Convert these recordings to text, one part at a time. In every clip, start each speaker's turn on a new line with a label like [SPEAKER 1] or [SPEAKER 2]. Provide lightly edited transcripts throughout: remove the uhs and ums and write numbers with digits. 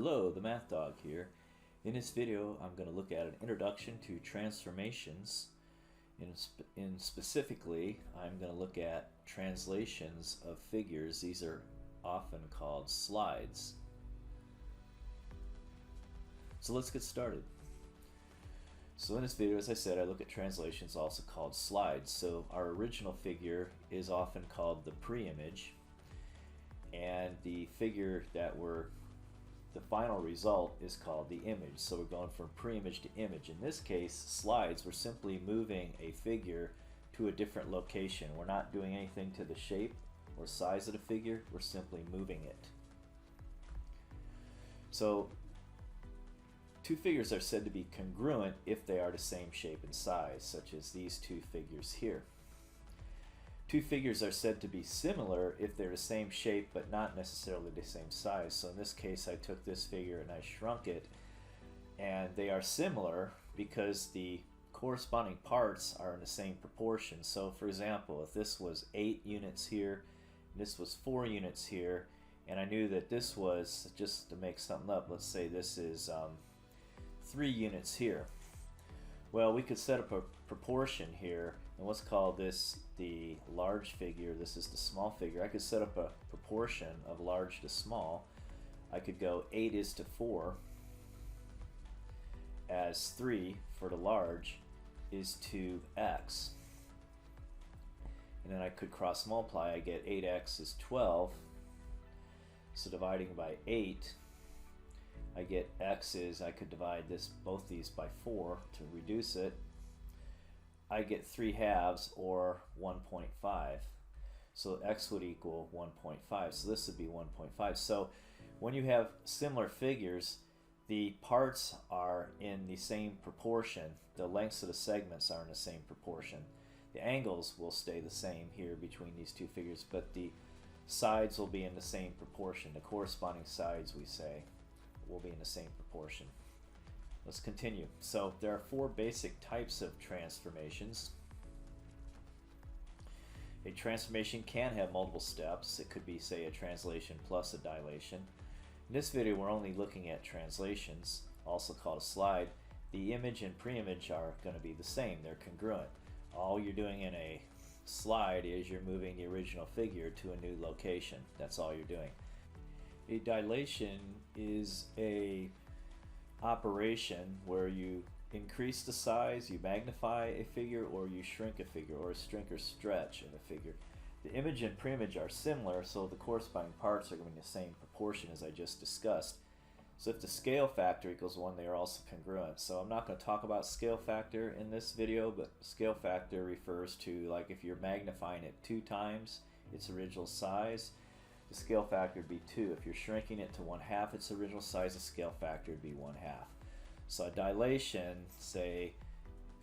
[SPEAKER 1] Hello, the Math Dog here. In this video, I'm going to look at an introduction to transformations. Specifically, I'm going to look at translations of figures. These are often called slides. So let's get started. So in this video, as I said, I look at translations, also called slides. So our original figure is often called the pre-image, and the figure the final result is called the image. So we're going from pre-image to image. In this case, slides, we're simply moving a figure to a different location. We're not doing anything to the shape or size of the figure, we're simply moving it. So two figures are said to be congruent if they are the same shape and size, such as these two figures here. Two figures are said to be similar if they're the same shape but not necessarily the same size. So in this case, I took this figure and I shrunk it, and they are similar because the corresponding parts are in the same proportion. So for example, if this was 8 units here, and this was 4 units here, and I knew that this was, just to make something up, let's say this is 3 units here. Well, we could set up a proportion here, and let's call this the large figure, this is the small figure. I could set up a proportion of large to small. I could go 8:4, as 3 for the large is to x. And then I could cross multiply, I get 8x is 12. So dividing by 8, I get x is, I could divide both these by 4 to reduce it. I get 3/2 or 1.5. So x would equal 1.5. So this would be 1.5. So when you have similar figures, the parts are in the same proportion. The lengths of the segments are in the same proportion. The angles will stay the same here between these two figures, but the sides will be in the same proportion. The corresponding sides, we say, will be in the same proportion. Let's continue. So there are 4 basic types of transformations. A transformation can have multiple steps. It could be, say, a translation plus a dilation. In this video, we're only looking at translations, also called a slide. The image and pre-image are going to be the same. They're congruent. All you're doing in a slide is you're moving the original figure to a new location. That's all you're doing. A dilation is a operation where you increase the size, you magnify a figure, or you shrink a figure, or shrink or stretch of a figure. The image and pre-image are similar, so the corresponding parts are going to be the same proportion as I just discussed. So if the scale factor equals 1, they are also congruent. So I'm not going to talk about scale factor in this video, but scale factor refers to, like, if you're magnifying it 2 times its original size, the scale factor would be 2. If you're shrinking it to 1/2 its original size, the scale factor would be 1/2. So a dilation, say,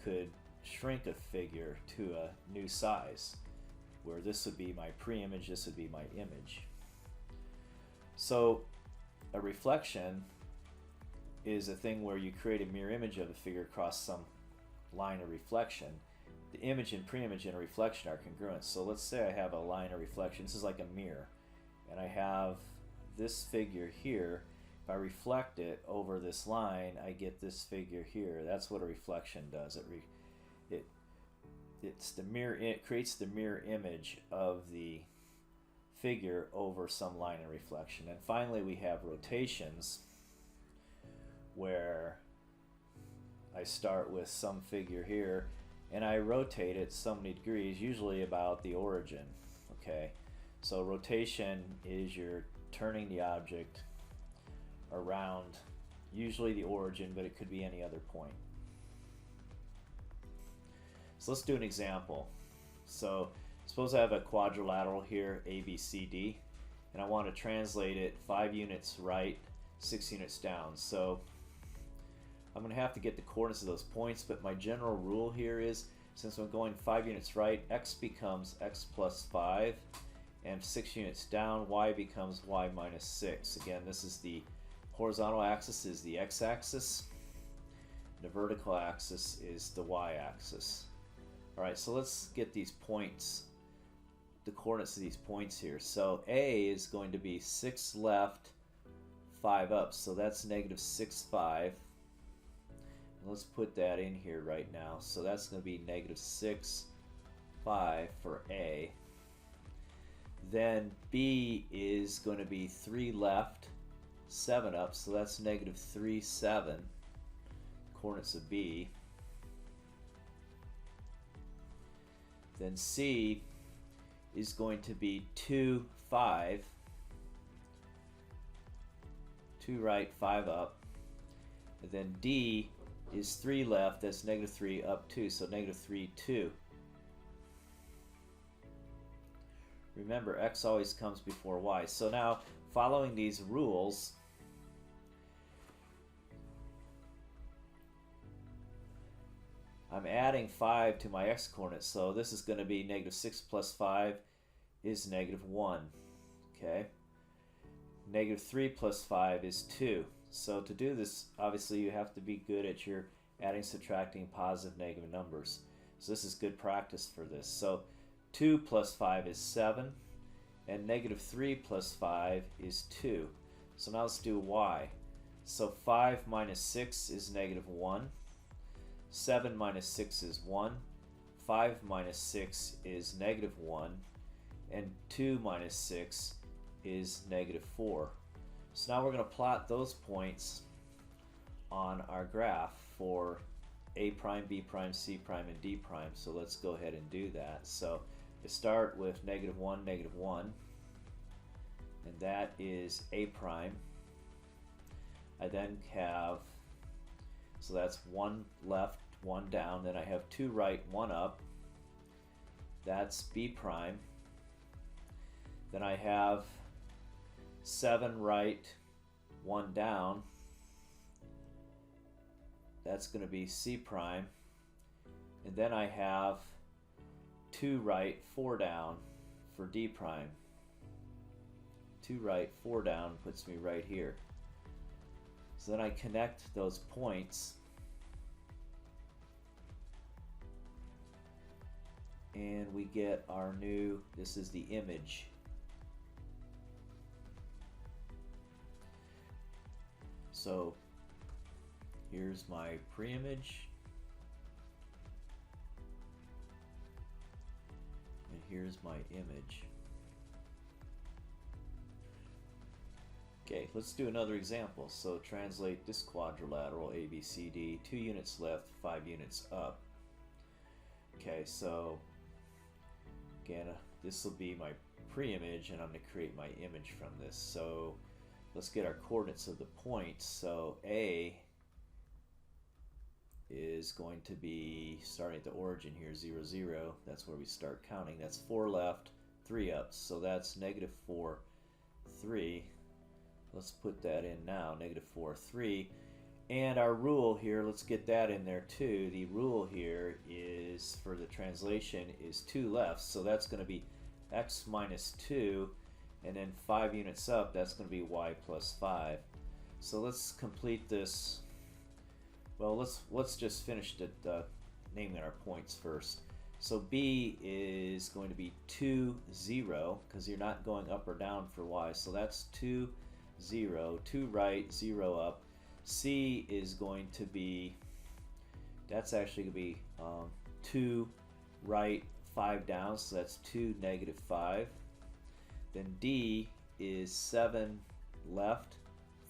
[SPEAKER 1] could shrink a figure to a new size, where this would be my pre-image, this would be my image. So a reflection is a thing where you create a mirror image of a figure across some line of reflection. The image and pre-image and a reflection are congruent. So let's say I have a line of reflection. This is like a mirror, and I have this figure here. If I reflect it over this line, I get this figure here. That's what a reflection does. It creates the mirror image of the figure over some line of reflection. And finally, we have rotations, where I start with some figure here and I rotate it so many degrees, usually about the origin. Okay, so rotation is you're turning the object around usually the origin, but it could be any other point. So let's do an example. So suppose I have a quadrilateral here, ABCD, and I want to translate it 5 units right, 6 units down. So I'm going to have to get the coordinates of those points, but my general rule here is, since I'm going 5 units right, x becomes x plus 5, and 6 units down, y becomes y minus 6. Again, this is the horizontal axis is the x-axis, the vertical axis is the y-axis. Alright, so let's get these points, the coordinates of these points here. So A is going to be 6 left, 5 up, so that's negative 6, 5. And let's put that in here right now. So that's going to be negative 6, 5 for A. Then B is going to be 3 left, 7 up, so that's negative 3, 7. Coordinates of B. Then C is going to be 2, 5. 2 right, 5 up. And then D is 3 left, that's negative 3 up 2, so negative 3, 2. Remember, X always comes before Y. So now, following these rules, I'm adding 5 to my X coordinates, so this is going to be negative 6 plus 5 is negative 1. Okay? Negative 3 plus 5 is 2. So to do this, obviously you have to be good at your adding, subtracting positive, negative numbers. So this is good practice for this. So 2 plus 5 is 7, and negative 3 plus 5 is 2. So now let's do Y. So 5 minus 6 is negative 1. 7 minus 6 is 1. 5 minus 6 is negative 1. And 2 minus 6 is negative 4. So now we're going to plot those points on our graph for A prime, B prime, C prime, and D prime. So let's go ahead and do that. So I start with negative 1, and that is A prime. I then have, so that's 1 left, 1 down, then I have 2 right, 1 up. That's B prime. Then I have 7 right, 1 down. That's going to be C prime. And then I have 2 right, 4 down for D prime. 2 right, 4 down puts me right here. So then I connect those points, and we get our new, this is the image. So here's my pre-image, and here's my image. Okay, let's do another example. So translate this quadrilateral ABCD, 2 units left, 5 units up. Okay, so again, this will be my pre-image, and I'm going to create my image from this. So let's get our coordinates of the points. So A is going to be, starting at the origin here, 0, 0. That's where we start counting. That's 4 left, 3 up. So that's negative 4, 3. Let's put that in now, negative 4, 3. And our rule here, let's get that in there too. The rule here is, for the translation, is 2 left. So that's going to be X minus 2. And then 5 units up, that's going to be Y plus 5. So let's complete this. Well, let's just finish naming our points first. So B is going to be 2, 0, because you're not going up or down for Y. So that's 2, 0, 2 right, 0 up. C is going to be, that's actually going to be 2 right, 5 down, so that's 2, negative 5. Then D is 7 left,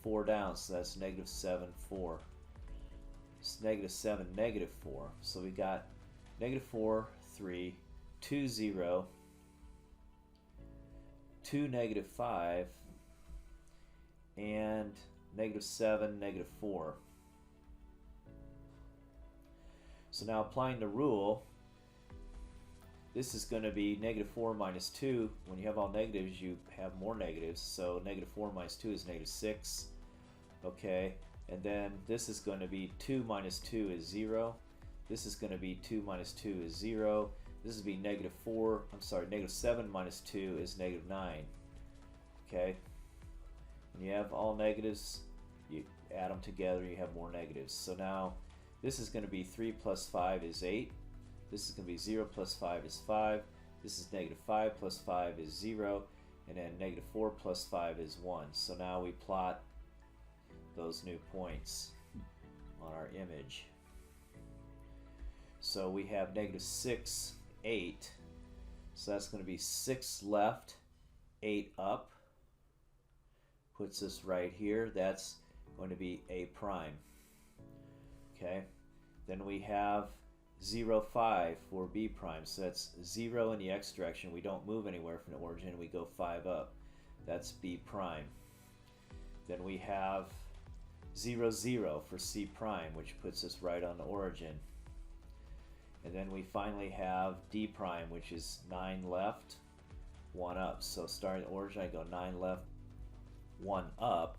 [SPEAKER 1] 4 down, so that's negative 7, 4. It's negative 7, negative 4. So we got negative 4, 3, 2, 0, 2, negative 5, and negative 7, negative 4. So now applying the rule, this is going to be negative 4 minus 2. When you have all negatives, you have more negatives. So negative 4 minus 2 is negative 6. Okay, and then this is going to be 2 minus 2 is 0. This is going to be 2 minus 2 is 0. This is going to be negative 7 minus 2 is negative 9. Okay, when you have all negatives, you add them together, you have more negatives. So now this is going to be 3 plus 5 is 8. This is going to be 0 plus 5 is 5. This is negative 5 plus 5 is 0. And then negative 4 plus 5 is 1. So now we plot those new points on our image. So we have negative 6, 8. So that's going to be 6 left, 8 up. Puts us right here. That's going to be A prime. Okay. Then we have 0, 5 for B prime. So that's 0 in the x direction. We don't move anywhere from the origin. We go 5 up. That's B prime. Then we have 0, 0 for C prime, which puts us right on the origin. And then we finally have D prime, which is 9 left, 1 up. So starting at the origin, I go 9 left, 1 up.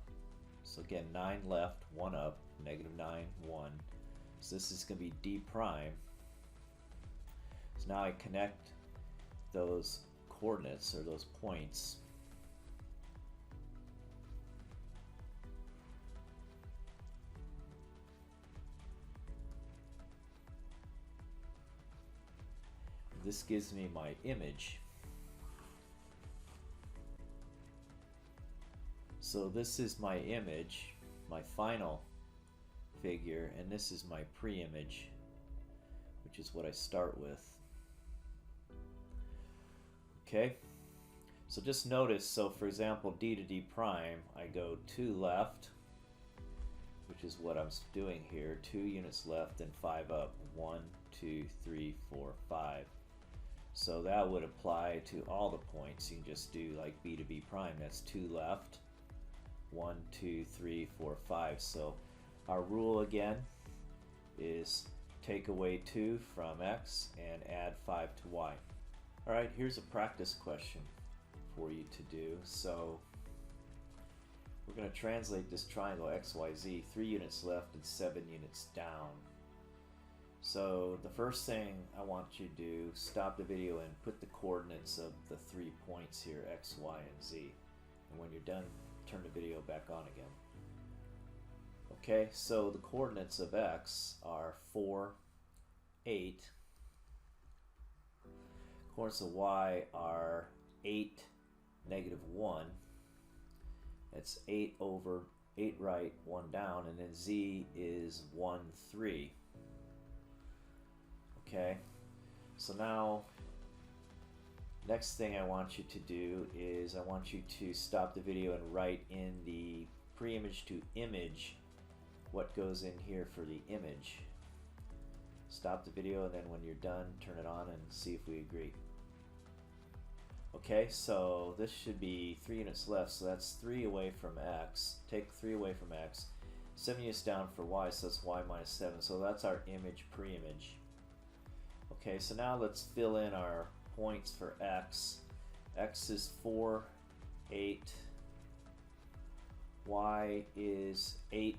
[SPEAKER 1] So again, 9 left, 1 up, negative 9, 1. So this is going to be D prime. So now I connect those coordinates, or those points. This gives me my image. So this is my image, my final figure, and this is my pre-image, which is what I start with. Okay, so just notice, so for example, D to D prime, I go 2 left, which is what I'm doing here, 2 units left and 5 up, 1, 2, 3, 4, 5. So that would apply to all the points. You can just do like B to B prime. That's 2 left, 1, 2, 3, 4, 5. So our rule again is take away 2 from x and add 5 to y. Alright, here's a practice question for you to do. So we're going to translate this triangle XYZ, 3 units left and 7 units down. So the first thing I want you to do, stop the video and put the coordinates of the 3 points here, x, y, and z. And when you're done, turn the video back on again. Okay, so the coordinates of x are 4, 8. Coordinates of y are 8, negative 1. That's 8 over, 8 right, 1 down, and then z is 1, 3. Okay, so now next thing I want you to do is I want you to stop the video and write in the pre-image to image what goes in here for the image. Stop the video, and then when you're done, turn it on and see if we agree. Okay, so this should be 3 units left, so that's 3 away from x. Take 3 away from x. 7 units down for y, so that's y minus 7. So that's our image pre-image. Okay, so now let's fill in our points for x. X is 4, 8. Y is 8.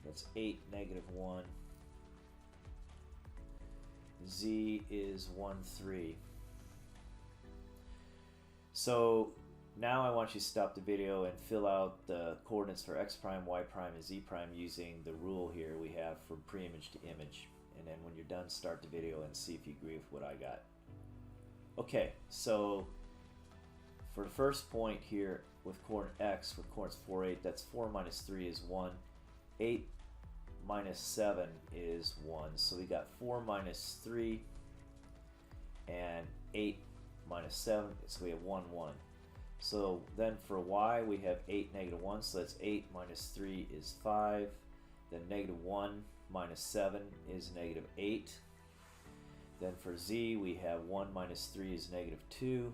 [SPEAKER 1] That's 8, negative 1. Z is 1, 3. So now I want you to stop the video and fill out the coordinates for x prime, y prime, and z prime using the rule here we have from pre-image to image. And then when you're done, start the video and see if you agree with what I got. Okay, so for the first point here with coordinate x, with coordinates 4, 8, that's 4 minus 3 is 1. 8 minus 7 is 1. So we got 4 minus 3 and 8 minus 7, so we have 1, 1. So then for y, we have 8, negative 1, so that's 8 minus 3 is 5. Then negative 1 minus 7 is negative 8. Then for z, we have 1 minus 3 is negative 2.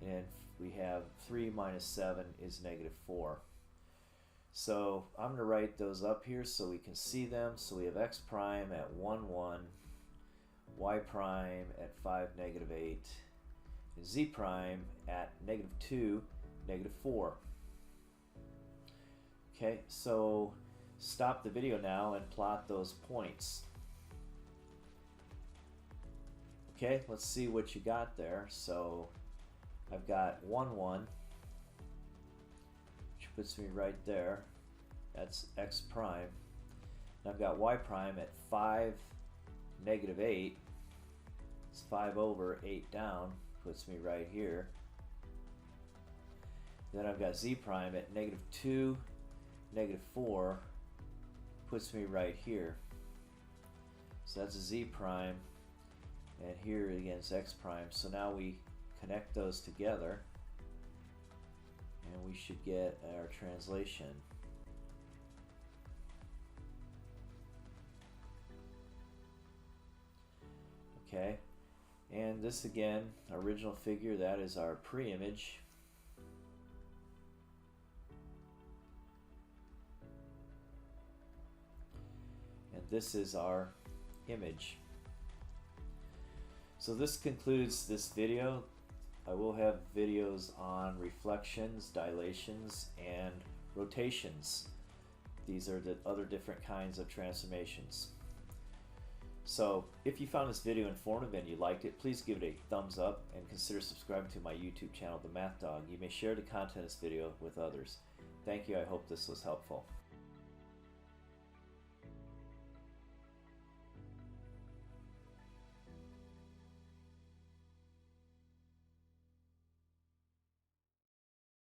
[SPEAKER 1] And we have 3 minus 7 is negative 4. So I'm going to write those up here so we can see them. So we have x prime at 1, 1, y prime at 5, negative 8, and z prime at negative 2, negative 4. Okay, so stop the video now and plot those points. Okay, let's see what you got there. So I've got 1, 1, which puts me right there. That's x prime. And I've got y prime at 5, negative 8. It's 5 over, 8 down, puts me right here. Then I've got z prime at negative 2, negative 4 puts me right here. So that's z prime, and here again is x prime. So now we connect those together, and we should get our translation. Okay, and this again, original figure, that is our pre-image. And this is our image. So this concludes this video. I will have videos on reflections, dilations, and rotations. These are the other different kinds of transformations. So if you found this video informative and you liked it, please give it a thumbs up and consider subscribing to my YouTube channel, The Math Dog. You may share the content of this video with others. Thank you. I hope this was helpful.